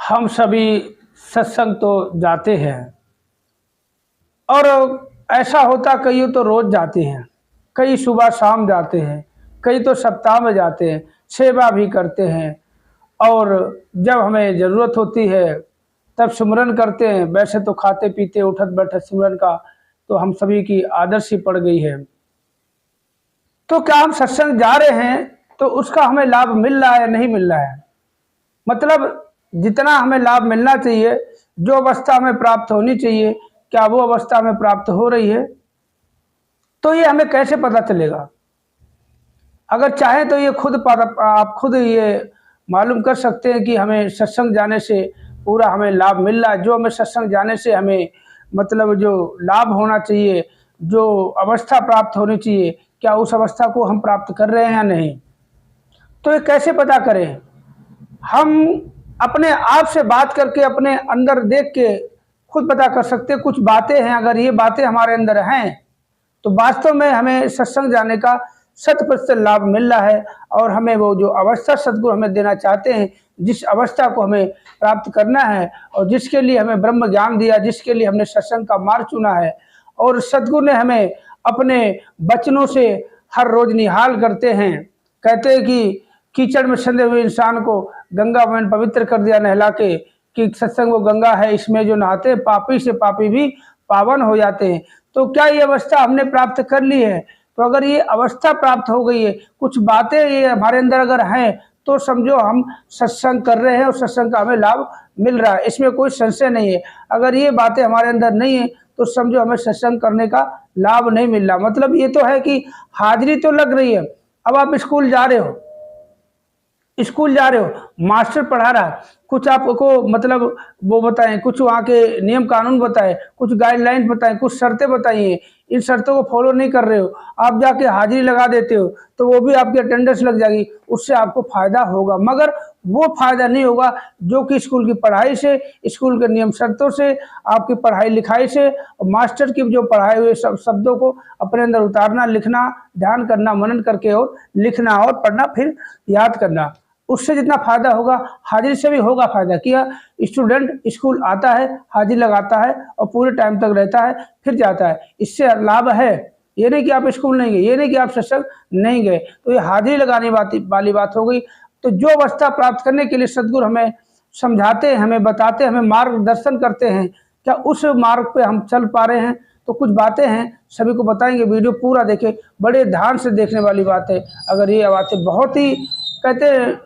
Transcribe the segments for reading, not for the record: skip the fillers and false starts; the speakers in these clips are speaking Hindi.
हम सभी सत्संग तो जाते हैं और ऐसा होता कई तो रोज जाते हैं, कई सुबह शाम जाते हैं, कई तो सप्ताह में जाते हैं, सेवा भी करते हैं और जब हमें ज़रूरत होती है तब सिमरन करते हैं। वैसे तो खाते पीते उठत बैठत सिमरन का तो हम सभी की आदत सी पड़ गई है। तो क्या हम सत्संग जा रहे हैं तो उसका हमें लाभ मिल रहा है या नहीं मिल रहा है? मतलब जितना हमें लाभ मिलना चाहिए, जो अवस्था हमें प्राप्त होनी चाहिए, क्या वो अवस्था हमें प्राप्त हो रही है? तो ये हमें कैसे पता चलेगा? अगर चाहें तो ये आप खुद ये मालूम कर सकते हैं कि हमें सत्संग जाने से पूरा हमें लाभ मिल रहा है। जो हमें सत्संग जाने से हमें मतलब जो लाभ होना चाहिए, जो अवस्था प्राप्त होनी चाहिए, क्या उस अवस्था को हम प्राप्त कर रहे हैं या नहीं? तो ये कैसे पता करें? हम अपने आप से बात करके अपने अंदर देख के खुद पता कर सकते हैं। कुछ बातें हैं, अगर ये बातें हमारे अंदर हैं तो वास्तव में हमें सत्संग जाने का 100% लाभ मिल रहा है और हमें वो जो अवस्था सद्गुरु हमें देना चाहते हैं, जिस अवस्था को हमें प्राप्त करना है और जिसके लिए हमें ब्रह्म ज्ञान दिया, जिसके लिए हमने सत्संग का मार्ग चुना है और सद्गुरु ने हमें अपने वचनों से हर रोज निहाल करते हैं। कहते हैं कि कीचड़ में संधे हुए इंसान को गंगा मैंने पवित्र कर दिया नहला के, कि सत्संग वो गंगा है, इसमें जो नहाते पापी से पापी भी पावन हो जाते हैं। तो क्या ये अवस्था हमने प्राप्त कर ली है? तो अगर ये अवस्था प्राप्त हो गई है, कुछ बातें ये हमारे अंदर अगर हैं, तो समझो हम सत्संग कर रहे हैं और सत्संग का हमें लाभ मिल रहा है, इसमें कोई संशय नहीं है। अगर ये बातें हमारे अंदर नहीं है तो समझो हमें सत्संग करने का लाभ नहीं मिल रहा। मतलब ये तो है कि हाजिरी तो लग रही है। अब आप स्कूल जा रहे हो, मास्टर पढ़ा रहा है, कुछ आपको मतलब वो बताएं, कुछ वहाँ के नियम कानून बताएं, कुछ गाइडलाइंस बताएं, कुछ शर्तें बताइए। इन शर्तों को फॉलो नहीं कर रहे हो, आप जाके हाजिरी लगा देते हो तो वो भी आपकी अटेंडेंस लग जाएगी, उससे आपको फायदा होगा, मगर वो फायदा नहीं होगा जो कि स्कूल की पढ़ाई से, स्कूल के नियम शर्तों से, आपकी पढ़ाई लिखाई से और मास्टर की जो पढ़ाए हुए सब शब्दों को अपने अंदर उतारना, लिखना, ध्यान करना, मनन करके और लिखना और पढ़ना, फिर याद करना, उससे जितना फायदा होगा हाजिरी से भी होगा फायदा। किया स्टूडेंट स्कूल आता है, हाजिरी लगाता है और पूरे टाइम तक रहता है, फिर जाता है, इससे लाभ है। ये नहीं कि आप स्कूल नहीं गए, ये नहीं कि आप सत्संग नहीं गए, तो ये हाजिरी लगाने वाली बात हो गई। तो जो अवस्था प्राप्त करने के लिए सद्गुरु हमें समझाते हैं, हमें बताते हैं, हमें मार्गदर्शन करते हैं, क्या उस मार्ग पे हम चल पा रहे हैं? तो कुछ बातें हैं, सभी को बताएंगे, वीडियो पूरा देखें, बड़े ध्यान से देखने वाली बात है। अगर ये बातें बहुत ही कहते हैं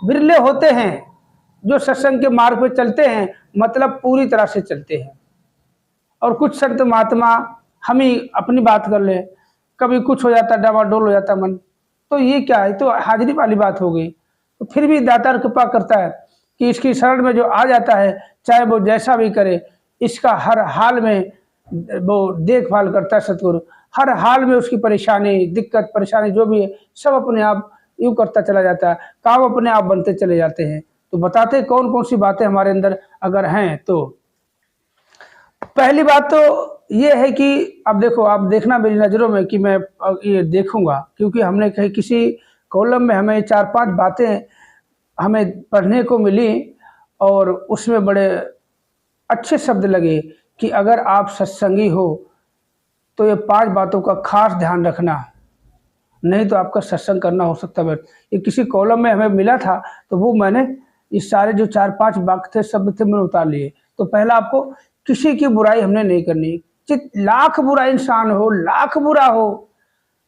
बिरले होते हैं जो सत्संग के मार्ग पे चलते हैं, मतलब पूरी तरह से चलते हैं। और कुछ संत महात्मा, हम ही अपनी बात कर ले, कभी कुछ हो जाता, डामाडोल हो जाता मन, तो ये क्या है? तो हाजिरी वाली बात हो गई। तो फिर भी दातार कृपा करता है कि इसकी शरण में जो आ जाता है, चाहे वो जैसा भी करे, इसका हर हाल में वो देखभाल करता है सतगुरु। हर हाल में उसकी परेशानी, दिक्कत, परेशानी जो भी है, सब अपने आप यूँ करता चला जाता है, काम अपने आप बनते चले जाते हैं। तो बताते कौन कौन सी बातें हमारे अंदर अगर हैं। तो पहली बात तो ये है कि अब देखो, आप देखना मेरी नज़रों में कि मैं ये देखूंगा, क्योंकि हमने कहीं किसी कॉलम में हमें 4-5 बातें हमें पढ़ने को मिली और उसमें बड़े अच्छे शब्द लगे कि अगर आप सत्संगी हो तो ये 5 बातों का खास ध्यान रखना, नहीं तो आपका सत्संग करना हो सकता है। ये किसी कॉलम में हमें मिला था, तो वो मैंने ये सारे जो 4-5 वाक्य थे, शब्द थे, मैंने उतार लिए। तो पहला, आपको किसी की बुराई हमने नहीं करनी। लाख बुरा इंसान हो, लाख बुरा हो,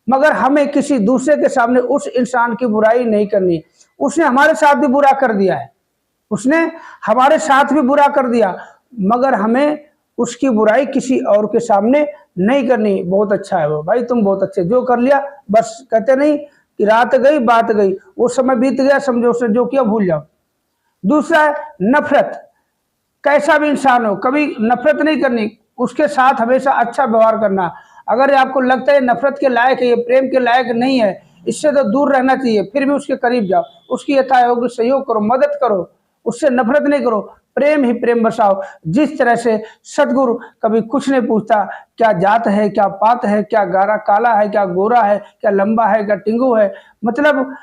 मगर हमें किसी दूसरे के सामने उस इंसान की बुराई नहीं करनी। उसने हमारे साथ भी बुरा कर दिया है, उसने हमारे साथ भी बुरा कर दिया, मगर हमें उसकी बुराई किसी और के सामने नहीं करनी। बहुत अच्छा है वो भाई, तुम बहुत अच्छे, जो कर लिया बस, कहते नहीं कि रात गई बात गई, वो समय बीत गया, समझो उसने जो किया भूल जाओ। दूसरा है नफरत। कैसा भी इंसान हो, कभी नफरत नहीं करनी, उसके साथ हमेशा अच्छा व्यवहार करना। अगर आपको लगता है नफरत के लायक है, ये प्रेम के लायक नहीं है, इससे तो दूर रहना चाहिए, फिर भी उसके करीब जाओ, उसकी यथायोग्य सहयोग करो, मदद करो, उससे नफरत नहीं करो, प्रेम ही प्रेम बरसाओ। जिस तरह से सतगुरु कभी कुछ नहीं पूछता, क्या जात है, क्या पात है, क्या गारा काला है, क्या गोरा है, क्या लंबा है, क्या टिंगू है, मतलब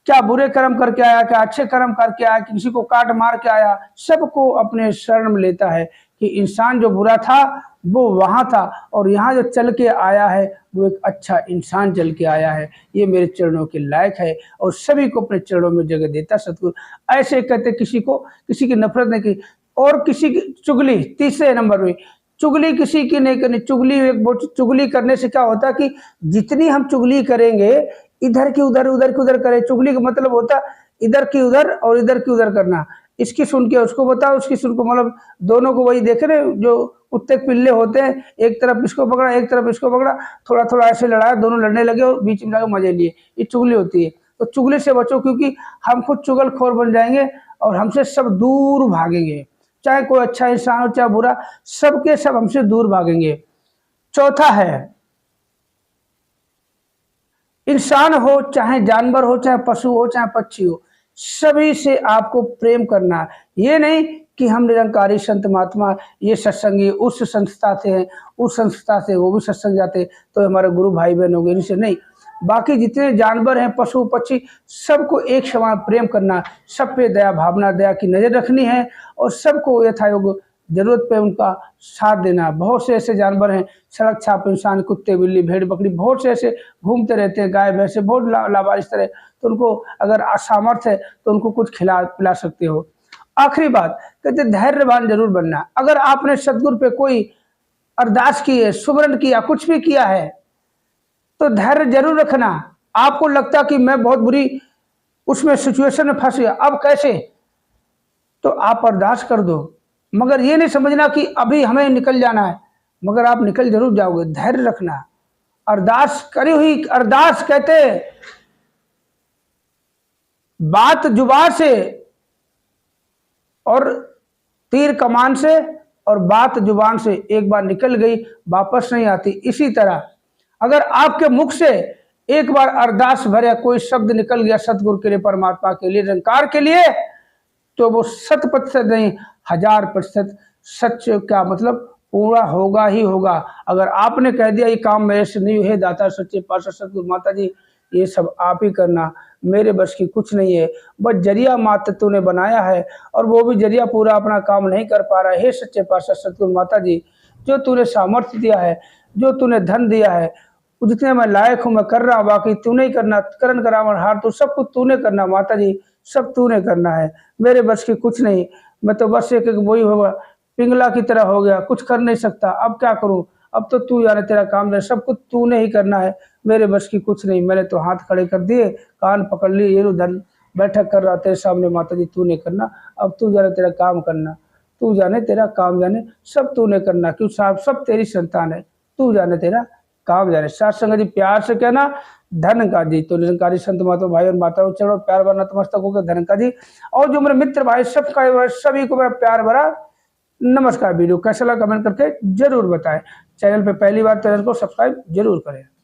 क्या बुरे कर्म करके आया, क्या अच्छे कर्म करके आया, किसी को काट मार के आया, सबको अपने शरण में लेता है कि इंसान जो बुरा था वो वहाँ था और यहाँ जो चल के आया है वो एक अच्छा इंसान चल के आया है, ये मेरे चरणों के लायक है और सभी को अपने चरणों में जगह देता सतगुरु। ऐसे कहते किसी को किसी की नफरत नहीं की। और किसी की चुगली, तीसरे नंबर में चुगली किसी की नहीं करनी। चुगली चुगली करने से क्या होता है कि जितनी हम चुगली करेंगे, इधर की उधर उधर की उधर करें। चुगली का मतलब होता इधर की उधर और इधर की उधर करना, इसकी सुन के उसको बताओ, उसकी सुन को, मतलब दोनों को वही देख रहे जो कुत्ते पिल्ले होते हैं, एक तरफ इसको पकड़ा एक तरफ इसको पकड़ा, थोड़ा थोड़ा ऐसे लड़ाया, दोनों लड़ने लगे और बीच में जाकर मजे लिए, ये चुगली होती है। तो चुगली से बचो, क्योंकि हम खुद चुगलखोर बन जाएंगे और हमसे सब दूर भागेंगे। चाहे कोई अच्छा इंसान हो चाहे बुरा, सबके सब हमसे दूर भागेंगे। चौथा है, इंसान हो चाहे जानवर हो चाहे पशु हो चाहे पक्षी हो, सभी से आपको प्रेम करना है। ये नहीं कि हम निरंकारी संत महात्मा ये सत्संगी उस संस्था से हैं, उस संस्था से वो भी सत्संग जाते तो हमारे गुरु भाई बहन होंगे, इनसे नहीं। बाकी जितने जानवर हैं पशु पक्षी सबको एक समान प्रेम करना, सब पे दया भावना दया की नज़र रखनी है और सबको यथायोग जरूरत पे उनका साथ देना। बहुत से ऐसे जानवर हैं, सड़क छाप इंसान, कुत्ते बिल्ली भेड़ बकरी, बहुत से ऐसे घूमते रहते हैं, गाय भैंसे बहुत लावारिस तरह, तो उनको अगर सामर्थ्य है तो उनको कुछ खिला पिला सकते हो। आखिरी बात कहते धैर्यवान जरूर बनना। अगर आपने सदगुरु पे कोई अरदास की है, सुमरन किया, कुछ भी किया है, तो धैर्य जरूर रखना। आपको लगता कि मैं बहुत बुरी उसमें सिचुएशन में फंस गया, अब कैसे, तो आप अरदास कर दो, मगर ये नहीं समझना कि अभी हमें निकल जाना है, मगर आप निकल जरूर जाओगे। धैर्य रखना। अरदास करी हुई, अरदास कहते बात जुबान से और तीर कमान से, और बात जुबान से एक बार निकल गई वापस नहीं आती। इसी तरह अगर आपके मुख से एक बार अरदास भरे कोई शब्द निकल गया सतगुरु के लिए, परमात्मा के लिए, निरंकार के लिए, तो वो 100% नहीं 1000% सच का मतलब पूरा होगा ही होगा। अगर आपने कह दिया ये काम मेरे से नहीं है, दाता सच्चे पातशाह सतगुरु माता जी ये सब आप ही करना, मेरे बस की कुछ नहीं है, बस जरिया मात्र तूने बनाया है और वो भी जरिया पूरा अपना काम नहीं कर पा रहा है। हे सच्चे पातशाह सतगुरु माता जी, जो तूने सामर्थ्य दिया है, जो तूने धन दिया है, जितने मैं लायक हूँ मैं कर रहा हूँ, बाकी तू नहीं करना, करण करावन हार तो सब कुछ तूने करना माता जी, सब तूने करना है, मेरे बस की कुछ नहीं। मैं तो बस एक वही होगा, पिंगला की तरह हो गया, कुछ कर नहीं सकता, अब क्या करूं, अब तो तू जाने, तेरा काम जाने, सब कुछ तूने ही करना है, मेरे बस की कुछ नहीं। मैंने तो हाथ खड़े कर दिए, कान पकड़ लिए, ये धन बैठक कर रहा तेरे सामने माता जी, तूने करना, अब तू जाने तेरा काम करना, तू जाने तेरा काम जाने, सब तूने करना, क्यों साहब सब तेरी संतान है, तू जाने तेरा काम जाने। साथ संगत जी प्यार से कहना धन का जी। तो निरंकारी संत महात्मा भाई और माताओं चढ़ो प्यार भरा नतमस्तक होकर धन का जी। और जो मेरे मित्र भाई सबका सभी को मेरा प्यार भरा नमस्कार। वीडियो कैसा लगा कमेंट करके जरूर बताएं। चैनल पे पहली बार चैनल को सब्सक्राइब जरूर करें।